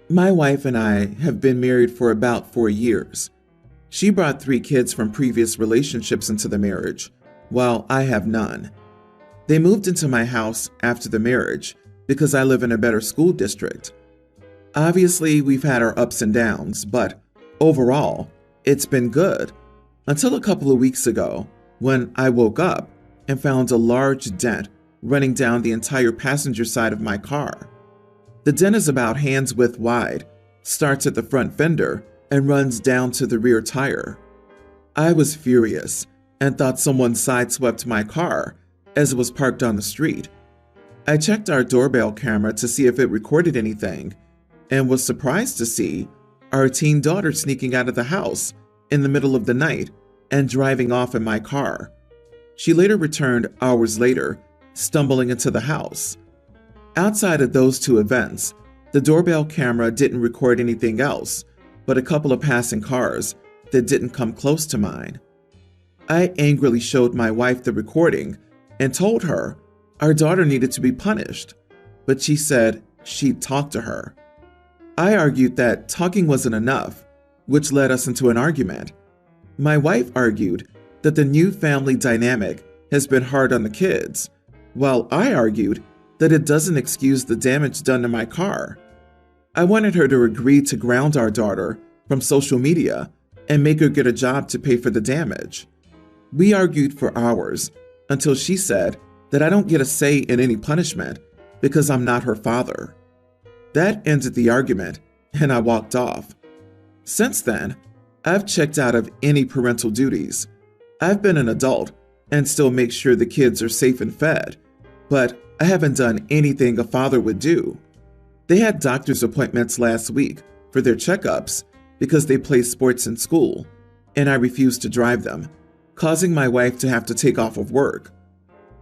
My wife and I have been married for about 4 years. She brought 3 kids from previous relationships into the marriage, while I have none. They moved into my house after the marriage because I live in a better school district. Obviously, we've had our ups and downs, but overall, it's been good. Until a couple of weeks ago, when I woke up and found a large dent running down the entire passenger side of my car. The dent is about hand's width wide, starts at the front fender, and runs down to the rear tire. I was furious and thought someone sideswept my car as it was parked on the street. I checked our doorbell camera to see if it recorded anything and was surprised to see our teen daughter sneaking out of the house in the middle of the night and driving off in my car. She later returned hours later, stumbling into the house. Outside of those 2 events, the doorbell camera didn't record anything else but a couple of passing cars that didn't come close to mine. I angrily showed my wife the recording and told her our daughter needed to be punished, but she said she'd talk to her. I argued that talking wasn't enough, which led us into an argument. My wife argued that the new family dynamic has been hard on the kids, while I argued that it doesn't excuse the damage done to my car. I wanted her to agree to ground our daughter from social media and make her get a job to pay for the damage. We argued for hours until she said that I don't get a say in any punishment because I'm not her father. That ended the argument and I walked off. Since then, I've checked out of any parental duties. I've been an adult and still make sure the kids are safe and fed, but I haven't done anything a father would do. They had doctor's appointments last week for their checkups because they play sports in school, and I refused to drive them, causing my wife to have to take off of work.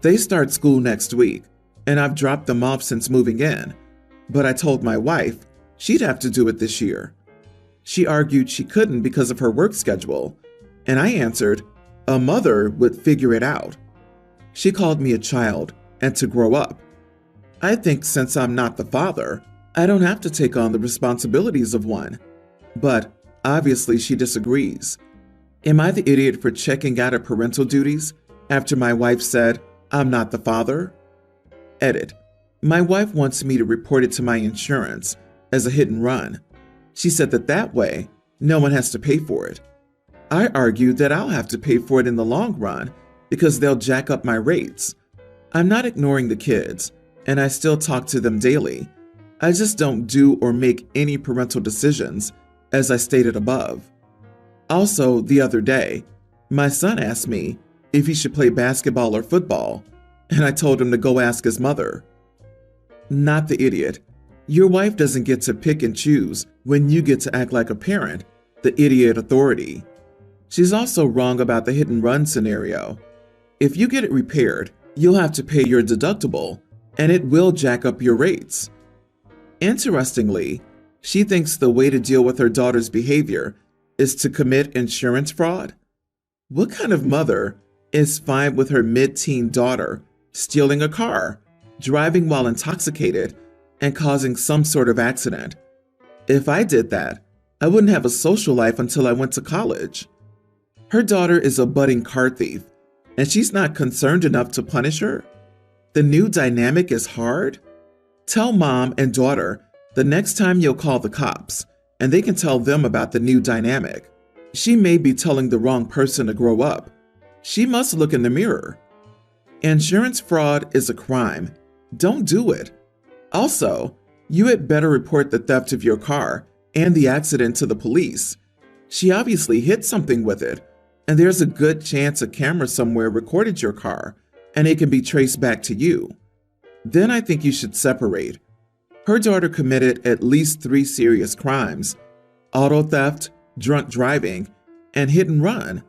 They start school next week, and I've dropped them off since moving in, but I told my wife she'd have to do it this year. She argued she couldn't because of her work schedule, and I answered a mother would figure it out. She called me a child and to grow up. I think since I'm not the father, I don't have to take on the responsibilities of one. But obviously she disagrees. Am I the idiot for checking out of parental duties after my wife said I'm not the father? Edit. My wife wants me to report it to my insurance as a hit and run. She said that way, no one has to pay for it. I argued that I'll have to pay for it in the long run because they'll jack up my rates. I'm not ignoring the kids, and I still talk to them daily. I just don't do or make any parental decisions, as I stated above. Also, the other day, my son asked me if he should play basketball or football, and I told him to go ask his mother. Not the idiot. Your wife doesn't get to pick and choose when you get to act like a parent, the idiot authority. She's also wrong about the hit and run scenario. If you get it repaired, you'll have to pay your deductible, and it will jack up your rates. Interestingly, she thinks the way to deal with her daughter's behavior is to commit insurance fraud. What kind of mother is fine with her mid-teen daughter stealing a car, driving while intoxicated, and causing some sort of accident? If I did that, I wouldn't have a social life until I went to college. Her daughter is a budding car thief, and she's not concerned enough to punish her. The new dynamic is hard. Tell mom and daughter the next time you'll call the cops, and they can tell them about the new dynamic. She may be telling the wrong person to grow up. She must look in the mirror. Insurance fraud is a crime. Don't do it. Also, you had better report the theft of your car and the accident to the police. She obviously hit something with it, and there's a good chance a camera somewhere recorded your car, and it can be traced back to you. Then I think you should separate. Her daughter committed at least 3 serious crimes: auto theft, drunk driving, and hit and run.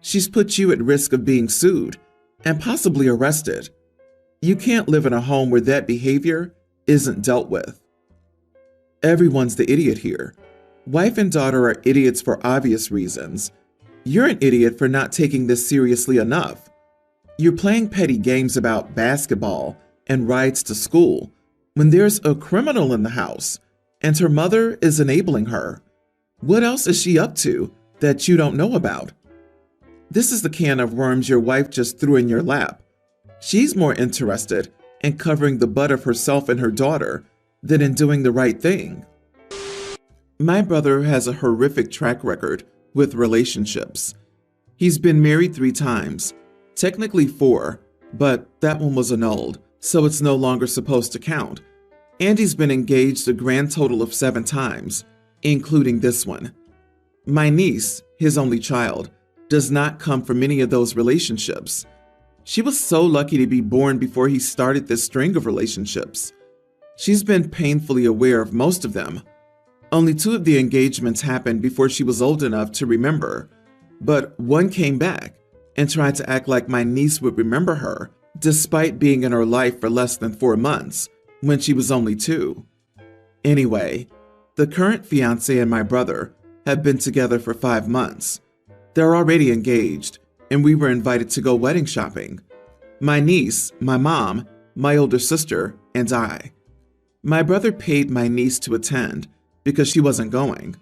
She's put you at risk of being sued and possibly arrested. You can't live in a home where that behavior isn't dealt with. Everyone's the idiot here. Wife and daughter are idiots for obvious reasons. You're an idiot for not taking this seriously enough. You're playing petty games about basketball and rides to school when there's a criminal in the house, and her mother is enabling her. What else is she up to that you don't know about? This is the can of worms your wife just threw in your lap. She's more interested in covering the butt of herself and her daughter than in doing the right thing. My brother has a horrific track record with relationships. He's been married 3 times, technically 4, but that one was annulled, so it's no longer supposed to count. And he's been engaged a grand total of 7 times, including this one. My niece, his only child, does not come from any of those relationships. She was so lucky to be born before he started this string of relationships. She's been painfully aware of most of them. Only 2 of the engagements happened before she was old enough to remember, but one came back and tried to act like my niece would remember her, despite being in her life for less than 4 months, when she was only 2. Anyway, the current fiancé and my brother have been together for 5 months. They're already engaged, and we were invited to go wedding shopping. My niece, my mom, my older sister, and I. My brother paid my niece to attend because she wasn't going.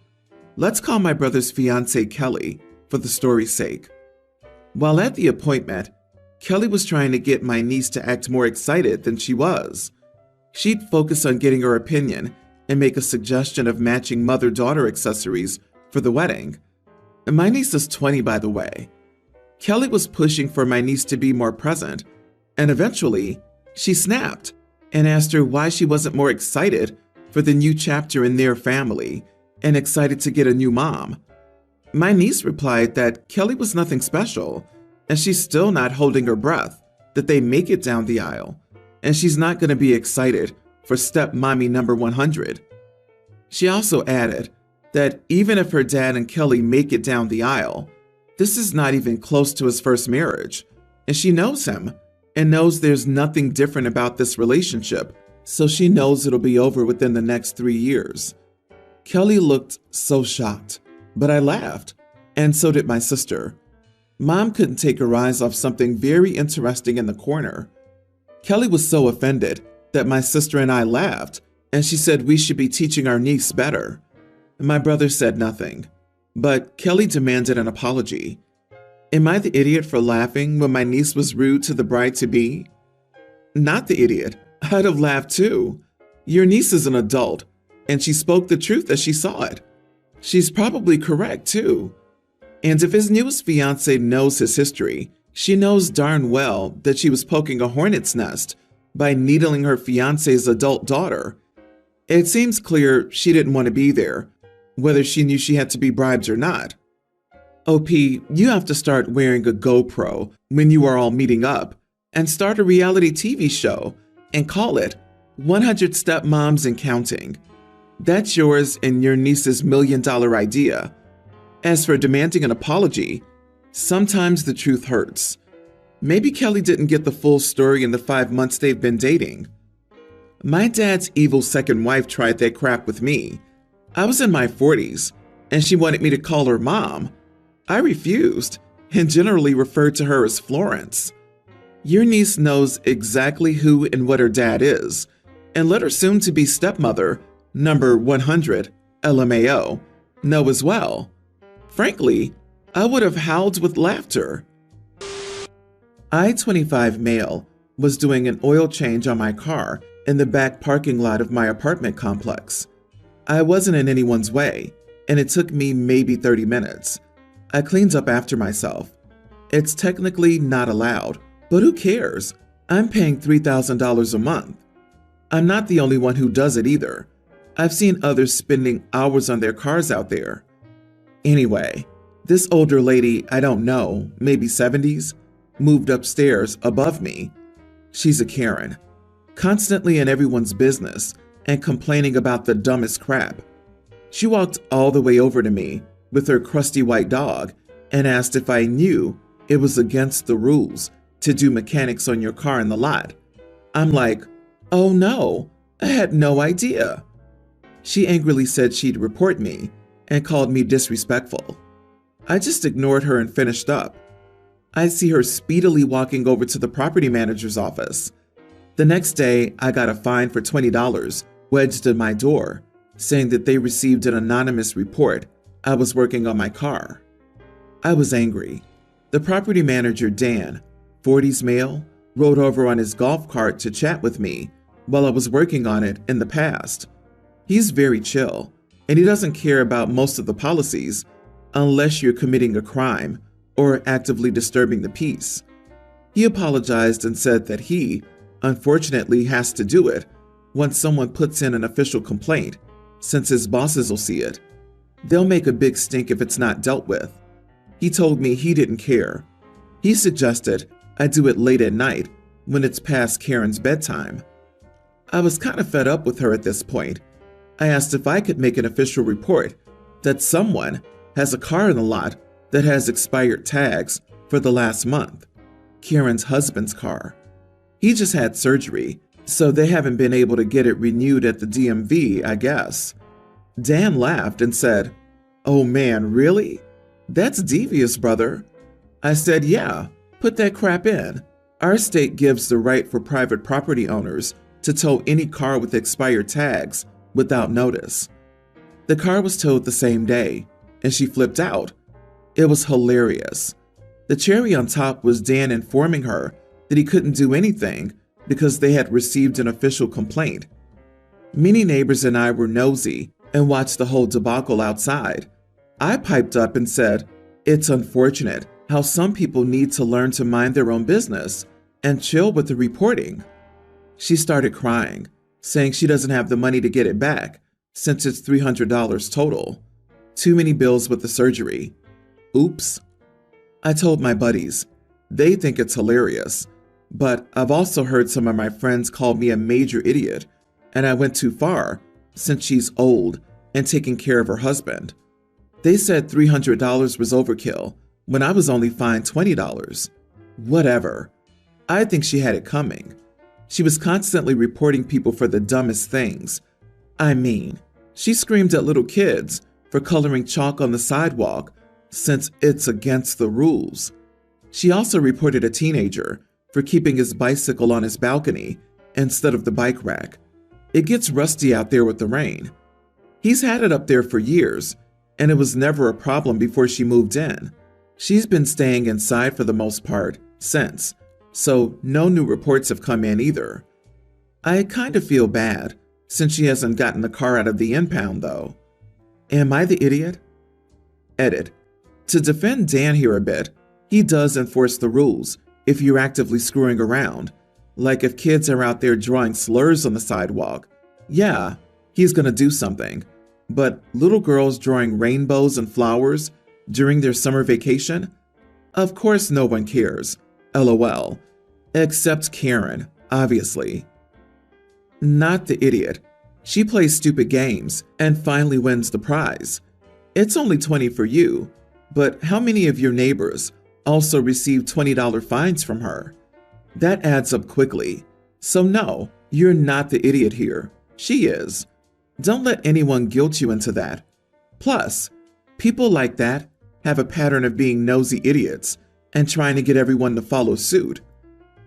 Let's call my brother's fiancée Kelly for the story's sake. While at the appointment, Kelly was trying to get my niece to act more excited than she was. She'd focus on getting her opinion and make a suggestion of matching mother-daughter accessories for the wedding. My niece is 20, by the way. Kelly was pushing for my niece to be more present, and eventually, she snapped and asked her why she wasn't more excited for the new chapter in their family and excited to get a new mom. My niece replied that Kelly was nothing special, and she's still not holding her breath that they make it down the aisle, and she's not going to be excited for stepmommy number 100. She also added that even if her dad and Kelly make it down the aisle, this is not even close to his first marriage, and she knows him and knows there's nothing different about this relationship, so she knows it'll be over within the next 3 years. Kelly looked so shocked, but I laughed, and so did my sister. Mom couldn't take her eyes off something very interesting in the corner. Kelly was so offended that my sister and I laughed, and she said we should be teaching our niece better. My brother said nothing, but Kelly demanded an apology. Am I the idiot for laughing when my niece was rude to the bride-to-be? Not the idiot. I'd have laughed too. Your niece is an adult, and she spoke the truth as she saw it. She's probably correct too. And if his newest fiancée knows his history, she knows darn well that she was poking a hornet's nest by needling her fiancé's adult daughter. It seems clear she didn't want to be there, whether she knew she had to be bribed or not. OP, you have to start wearing a GoPro when you are all meeting up and start a reality TV show and call it 100 Stepmoms and Counting. That's yours and your niece's $1 million idea. As for demanding an apology, sometimes the truth hurts. Maybe Kelly didn't get the full story in the 5 months they've been dating. My dad's evil second wife tried that crap with me. I was in my 40s, and she wanted me to call her mom. I refused, and generally referred to her as Florence. Your niece knows exactly who and what her dad is, and let her soon-to-be stepmother, number 100, LMAO, know as well. Frankly, I would have howled with laughter. I-25 male was doing an oil change on my car in the back parking lot of my apartment complex. I wasn't in anyone's way, and it took me maybe 30 minutes. I cleaned up after myself. It's technically not allowed, but who cares? I'm paying $3,000 a month. I'm not the only one who does it either. I've seen others spending hours on their cars out there. Anyway, this older lady I don't know, maybe 70s, moved upstairs above me. She's a Karen, constantly in everyone's business and complaining about the dumbest crap. She walked all the way over to me with her crusty white dog and asked if I knew it was against the rules to do mechanics on your car in the lot. I'm like, oh no, I had no idea. She angrily said she'd report me and called me disrespectful. I just ignored her and finished up. I see her speedily walking over to the property manager's office. The next day, I got a fine for $20 wedged in my door saying that they received an anonymous report I was working on my car. I was angry. The property manager, Dan, 40s male, rode over on his golf cart to chat with me while I was working on it in the past. He's very chill, and he doesn't care about most of the policies unless you're committing a crime or actively disturbing the peace. He apologized and said that he, unfortunately, has to do it once someone puts in an official complaint, since his bosses will see it. They'll make a big stink if it's not dealt with. He told me he didn't care. He suggested I do it late at night when it's past Karen's bedtime. I was kind of fed up with her at this point. I asked if I could make an official report that someone has a car in the lot that has expired tags for the last month. Karen's husband's car. He just had surgery, so they haven't been able to get it renewed at the DMV, I guess. Dan laughed and said, "Oh man, really? That's devious, brother." I said, "Yeah, put that crap in. Our state gives the right for private property owners to tow any car with expired tags without notice." The car was towed the same day, and she flipped out. It was hilarious. The cherry on top was Dan informing her that he couldn't do anything because they had received an official complaint. Many neighbors and I were nosy and watched the whole debacle outside. I piped up and said, "It's unfortunate how some people need to learn to mind their own business and chill with the reporting." She started crying, saying she doesn't have the money to get it back since it's $300 total. Too many bills with the surgery. Oops. I told my buddies. They think it's hilarious, but I've also heard some of my friends call me a major idiot, and I went too far since she's old and taking care of her husband. They said $300 was overkill when I was only fined $20. Whatever. I think she had it coming. She was constantly reporting people for the dumbest things. I mean, she screamed at little kids for coloring chalk on the sidewalk since it's against the rules. She also reported a teenager for keeping his bicycle on his balcony instead of the bike rack. It gets rusty out there with the rain. He's had it up there for years, and it was never a problem before she moved in. She's been staying inside for the most part since, so no new reports have come in either. I kind of feel bad since she hasn't gotten the car out of the impound though. Am I the idiot? Edit. To defend Dan here a bit, he does enforce the rules if you're actively screwing around. Like if kids are out there drawing slurs on the sidewalk, yeah, he's gonna do something. But little girls drawing rainbows and flowers during their summer vacation? Of course no one cares. LOL. Except Karen, obviously. Not the idiot. She plays stupid games and finally wins the prize. It's only $20 for you, but how many of your neighbors also receive $20 fines from her? That adds up quickly. So no, you're not the idiot here. She is. Don't let anyone guilt you into that. Plus, people like that have a pattern of being nosy idiots and trying to get everyone to follow suit.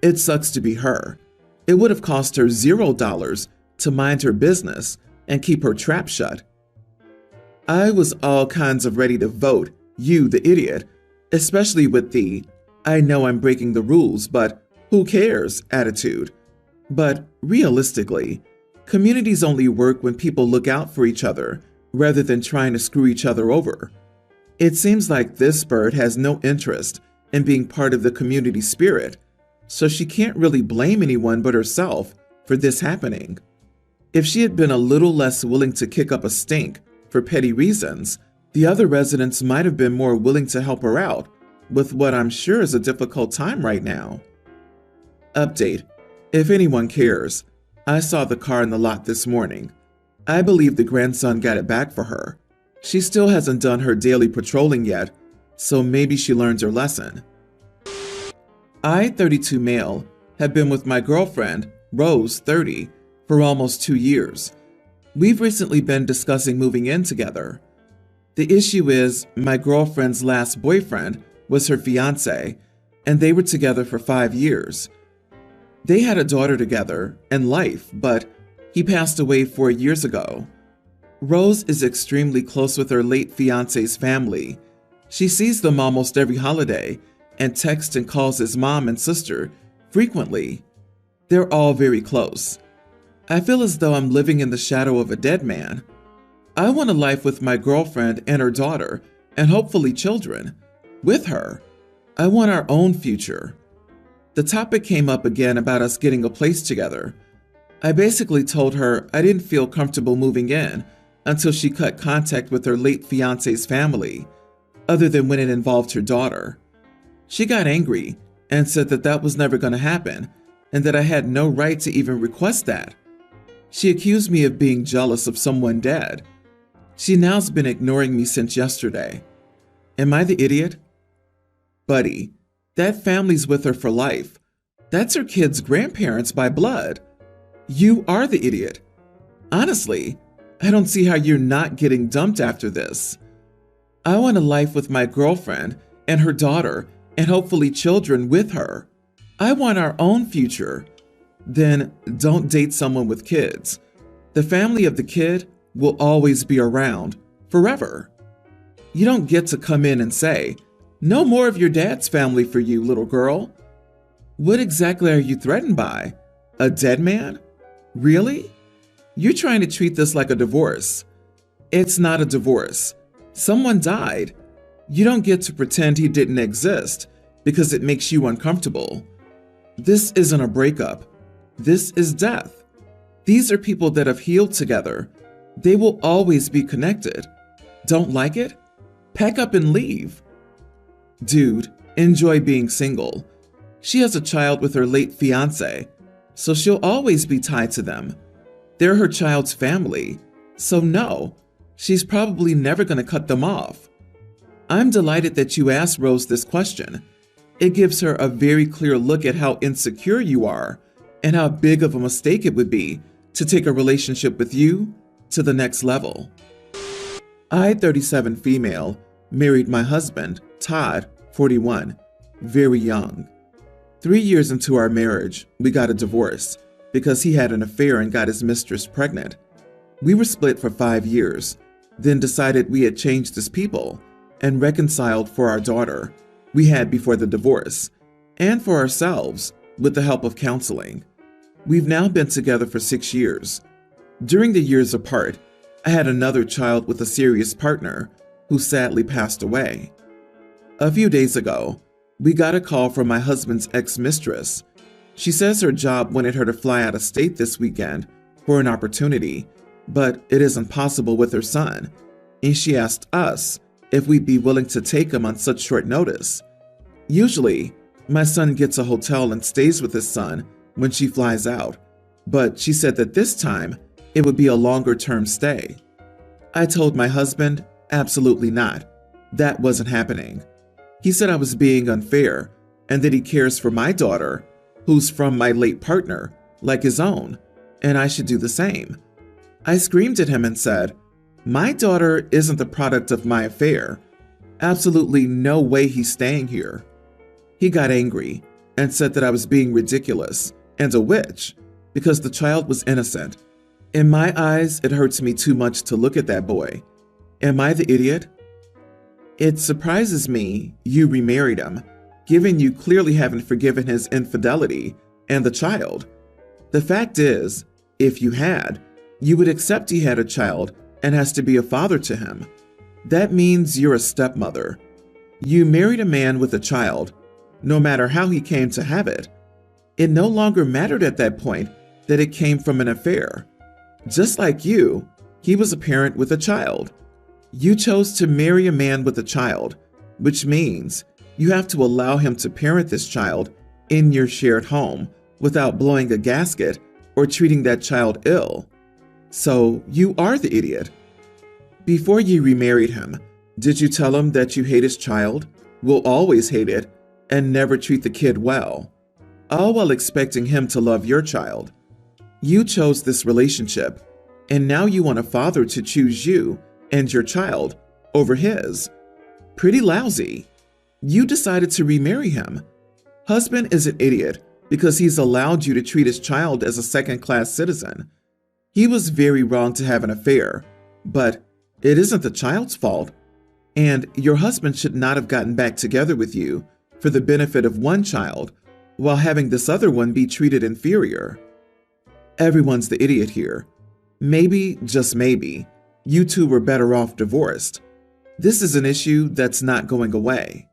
It sucks to be her. It would have cost her $0 to mind her business and keep her trap shut. I was all kinds of ready to vote you the idiot, especially with the "I know I'm breaking the rules, but who cares" attitude. But realistically, communities only work when people look out for each other rather than trying to screw each other over. It seems like this bird has no interest in being part of the community spirit, so she can't really blame anyone but herself for this happening. If she had been a little less willing to kick up a stink for petty reasons, the other residents might have been more willing to help her out with what I'm sure is a difficult time right now. Update. If anyone cares, I saw the car in the lot this morning. I believe the grandson got it back for her. She still hasn't done her daily patrolling yet, so maybe she learned her lesson. I, 32 male, have been with my girlfriend, Rose, 30, for almost 2 years. We've recently been discussing moving in together. The issue is my girlfriend's last boyfriend was her fiancé, and they were together for 5 years. They had a daughter together and life, but he passed away 4 years ago. Rose is extremely close with her late fiance's family. She sees them almost every holiday and texts and calls his mom and sister frequently. They're all very close. I feel as though I'm living in the shadow of a dead man. I want a life with my girlfriend and her daughter, and hopefully children. With her. I want our own future. The topic came up again about us getting a place together. I basically told her I didn't feel comfortable moving in until she cut contact with her late fiance's family, other than when it involved her daughter. She got angry and said that that was never going to happen and that I had no right to even request that. She accused me of being jealous of someone dead. She now's been ignoring me since yesterday. Am I the idiot? Buddy, that family's with her for life. That's her kid's grandparents by blood. You are the idiot. Honestly, I don't see how you're not getting dumped after this. I want a life with my girlfriend and her daughter and hopefully children with her. I want our own future. Then don't date someone with kids. The family of the kid will always be around, forever. You don't get to come in and say, "No more of your dad's family for you, little girl." What exactly are you threatened by? A dead man? Really? You're trying to treat this like a divorce. It's not a divorce. Someone died. You don't get to pretend he didn't exist because it makes you uncomfortable. This isn't a breakup. This is death. These are people that have healed together. They will always be connected. Don't like it? Pack up and leave. Dude, enjoy being single. She has a child with her late fiance, so she'll always be tied to them. They're her child's family, so no, she's probably never going to cut them off. I'm delighted that you asked Rose this question. It gives her a very clear look at how insecure you are and how big of a mistake it would be to take a relationship with you to the next level. I, 37 female, married my husband, Todd, 41, very young. 3 years into our marriage, we got a divorce because he had an affair and got his mistress pregnant. We were split for 5 years, then decided we had changed as people and reconciled for our daughter we had before the divorce and for ourselves with the help of counseling. We've now been together for 6 years. During the years apart, I had another child with a serious partner who sadly passed away. A few days ago, we got a call from my husband's ex-mistress. She says her job wanted her to fly out of state this weekend for an opportunity, but it isn't possible with her son, and she asked us if we'd be willing to take him on such short notice. Usually, my son gets a hotel and stays with his son when she flies out, but she said that this time it would be a longer-term stay. I told my husband, absolutely not. That wasn't happening. He said I was being unfair and that he cares for my daughter, who's from my late partner, like his own, and I should do the same. I screamed at him and said, "My daughter isn't the product of my affair. Absolutely no way he's staying here." He got angry and said that I was being ridiculous and a witch because the child was innocent. In my eyes, it hurts me too much to look at that boy. Am I the idiot? It surprises me you remarried him, given you clearly haven't forgiven his infidelity and the child. The fact is, if you had, you would accept he had a child and has to be a father to him. That means you're a stepmother. You married a man with a child, no matter how he came to have it. It no longer mattered at that point that it came from an affair. Just like you, he was a parent with a child. You chose to marry a man with a child, which means you have to allow him to parent this child in your shared home without blowing a gasket or treating that child ill. So you are the idiot. Before you remarried him, did you tell him that you hate his child, will always hate it, and never treat the kid well, all while expecting him to love your child? You chose this relationship, and now you want a father to choose you and your child over his. Pretty lousy. You decided to remarry him. Husband is an idiot because he's allowed you to treat his child as a second-class citizen. He was very wrong to have an affair, But it isn't the child's fault, and your husband should not have gotten back together with you for the benefit of one child while having this other one be treated inferior. Everyone's the idiot here. Maybe, just maybe, you two were better off divorced. This is an issue that's not going away.